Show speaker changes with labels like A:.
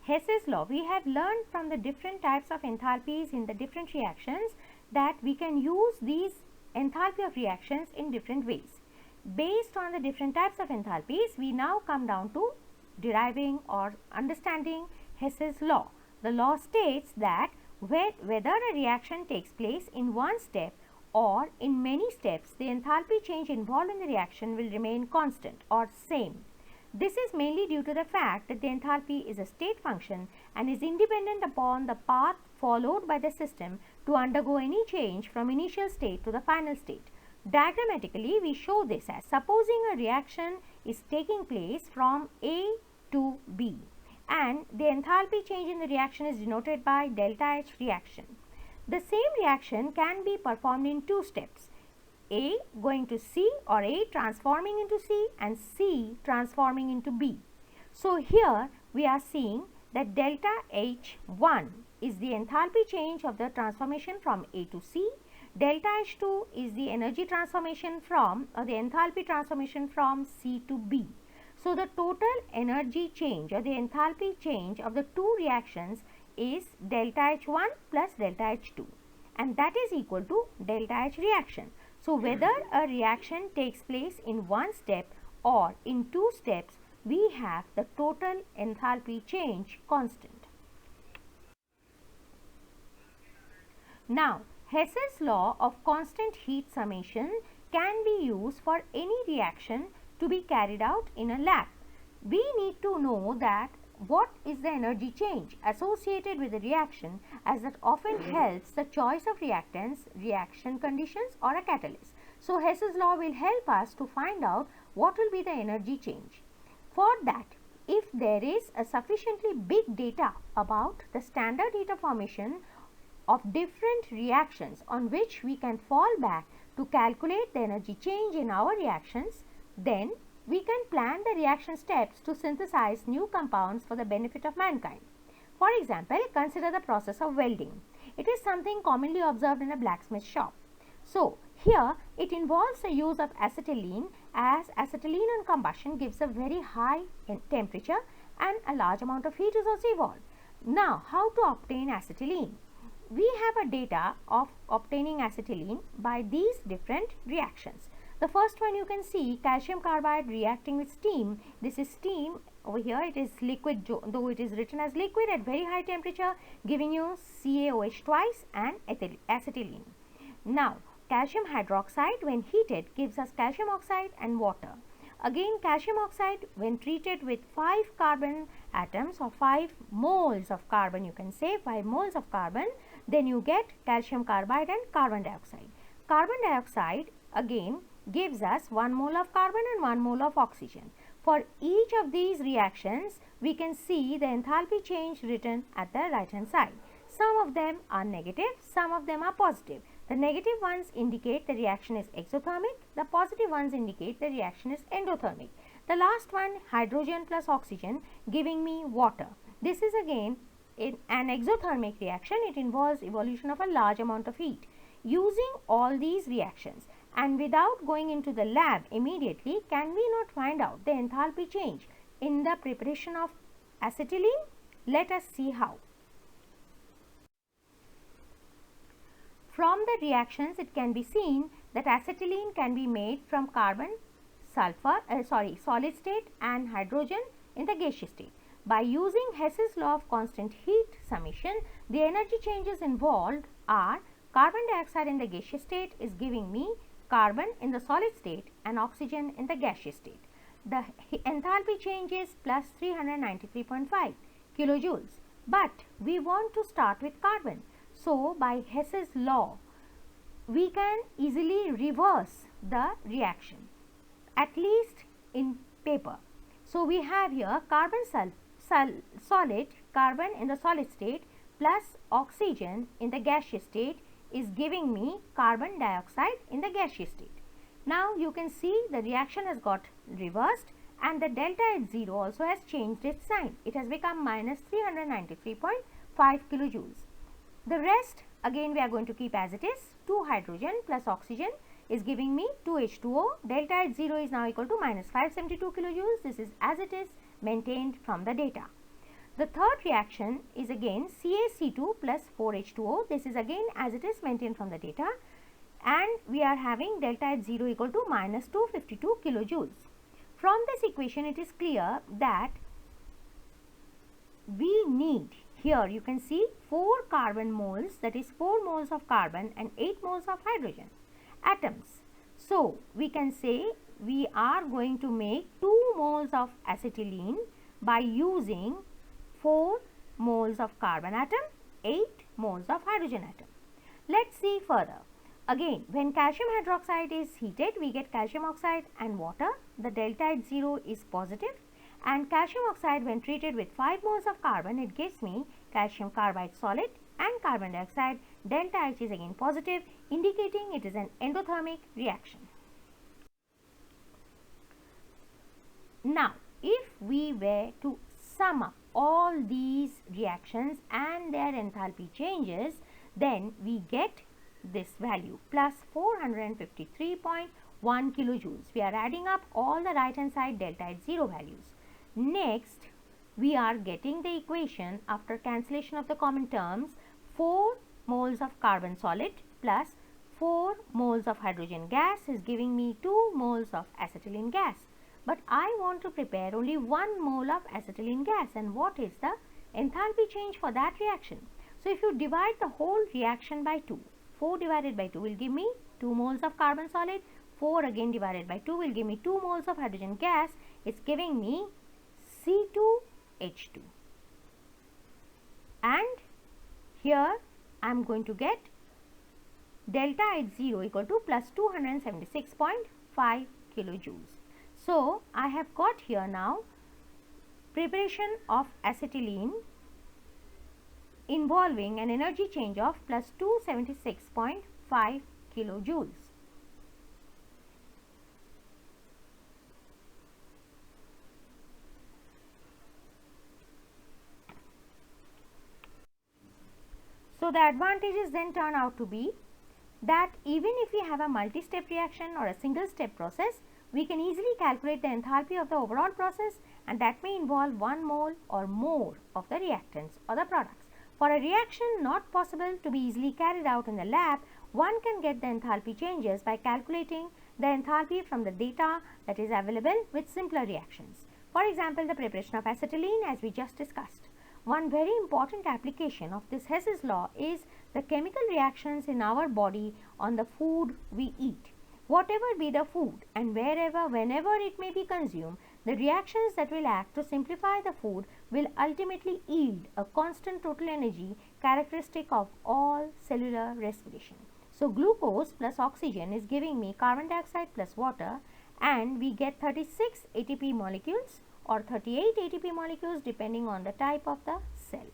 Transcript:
A: Hess's law, we have learned from the different types of enthalpies in the different reactions that we can use these enthalpy of reactions in different ways. Based on the different types of enthalpies, we now come down to deriving or understanding Hess's law. The law states that whether a reaction takes place in one step or in many steps, the enthalpy change involved in the reaction will remain constant or same. This is mainly due to the fact that the enthalpy is a state function and is independent upon the path followed by the system to undergo any change from initial state to the final state. Diagrammatically, we show this as supposing a reaction is taking place from A to B and the enthalpy change in the reaction is denoted by delta H reaction. The same reaction can be performed in two steps, A going to C or A transforming into C and C transforming into B. So here we are seeing that delta H1 is the enthalpy change of the transformation from A to C. Delta H2 is the energy transformation from or the enthalpy transformation from C to B. So the total energy change or the enthalpy change of the two reactions is delta H1 plus delta H2 and that is equal to delta H reaction. So whether a reaction takes place in one step or in two steps, we have the total enthalpy change constant. Now, Hess's law of constant heat summation can be used for any reaction to be carried out in a lab. We need to know that what is the energy change associated with the reaction, as that often helps the choice of reactants, reaction conditions or a catalyst. So Hess's law will help us to find out what will be the energy change. For that, if there is a sufficiently big data about the standard heat of formation of different reactions on which we can fall back to calculate the energy change in our reactions, then we can plan the reaction steps to synthesize new compounds for the benefit of mankind. For example, consider the process of welding. It is something commonly observed in a blacksmith shop. So, here it involves the use of acetylene, as acetylene on combustion gives a very high temperature and a large amount of heat is also evolved. Now, how to obtain acetylene? We have a data of obtaining acetylene by these different reactions. The first one you can see, calcium carbide reacting with steam. This is steam. Over here it is liquid, though it is written as liquid at very high temperature, giving you CaOH twice and acetylene. Now, calcium hydroxide when heated gives us calcium oxide and water. Again, calcium oxide when treated with 5 carbon atoms or 5 moles of carbon, you can say 5 moles of carbon, then you get calcium carbide and carbon dioxide. Carbon dioxide again gives us 1 mole of carbon and 1 mole of oxygen. For each of these reactions, we can see the enthalpy change written at the right hand side. Some of them are negative, some of them are positive. The negative ones indicate the reaction is exothermic, the positive ones indicate the reaction is endothermic. The last one, hydrogen plus oxygen, giving me water. This is again an exothermic reaction. It involves evolution of a large amount of heat. Using all these reactions and without going into the lab immediately, can we not find out the enthalpy change in the preparation of acetylene? Let us see how. From the reactions, it can be seen that acetylene can be made from carbon, solid state and hydrogen in the gaseous state. By using Hess's law of constant heat summation, the energy changes involved are carbon dioxide in the gaseous state is giving me carbon in the solid state and oxygen in the gaseous state. The enthalpy change is plus 393.5 kilojoules. But we want to start with carbon. So, by Hess's law, we can easily reverse the reaction, at least in paper. So, we have here carbon solid, carbon in the solid state plus oxygen in the gaseous state is giving me carbon dioxide in the gaseous state. Now, you can see the reaction has got reversed and the delta H0 also has changed its sign. It has become minus 393.5 kilojoules. The rest again we are going to keep as it is. 2 hydrogen plus oxygen is giving me 2 H2O. Delta H0 is now equal to minus 572 kilojoules. This is as it is maintained from the data. The third reaction is again CaC2 plus 4H2O. This is again as it is maintained from the data, and we are having delta H0 equal to minus 252 kilojoules. From this equation it is clear that we need, here you can see 4 carbon moles, that is 4 moles of carbon and 8 moles of hydrogen atoms. So we can say we are going to make 2 moles of acetylene by using 4 moles of carbon atom, 8 moles of hydrogen atom. Let's see further. Again, when calcium hydroxide is heated, we get calcium oxide and water. The delta H0 is positive, and calcium oxide when treated with 5 moles of carbon, it gives me calcium carbide solid, and carbon dioxide delta H is again positive, indicating it is an endothermic reaction. Now, if we were to sum up all these reactions and their enthalpy changes, then we get this value plus 453.1 kilojoules. We are adding up all the right hand side delta H0 values. Next, we are getting the equation after cancellation of the common terms. 4 moles of carbon solid plus 4 moles of hydrogen gas is giving me 2 moles of acetylene gas. But I want to prepare only 1 mole of acetylene gas, and what is the enthalpy change for that reaction? So if you divide the whole reaction by 2, 4 divided by 2 will give me 2 moles of carbon solid, 4 again divided by 2 will give me 2 moles of hydrogen gas. It's giving me C2H2, and here I am going to get delta H0 equal to plus 276.5 kilojoules. So I have got here now preparation of acetylene involving an energy change of plus 276.5 kilojoules. So the advantages then turn out to be that even if we have a multi-step reaction or a single-step process, we can easily calculate the enthalpy of the overall process, and that may involve 1 mole or more of the reactants or the products. For a reaction not possible to be easily carried out in the lab, one can get the enthalpy changes by calculating the enthalpy from the data that is available with simpler reactions. For example, the preparation of acetylene, as we just discussed. One very important application of this Hess's law is the chemical reactions in our body on the food we eat. Whatever be the food and wherever, whenever it may be consumed, the reactions that will act to simplify the food will ultimately yield a constant total energy characteristic of all cellular respiration. So glucose plus oxygen is giving me carbon dioxide plus water, and we get 36 ATP molecules or 38 ATP molecules depending on the type of the cell.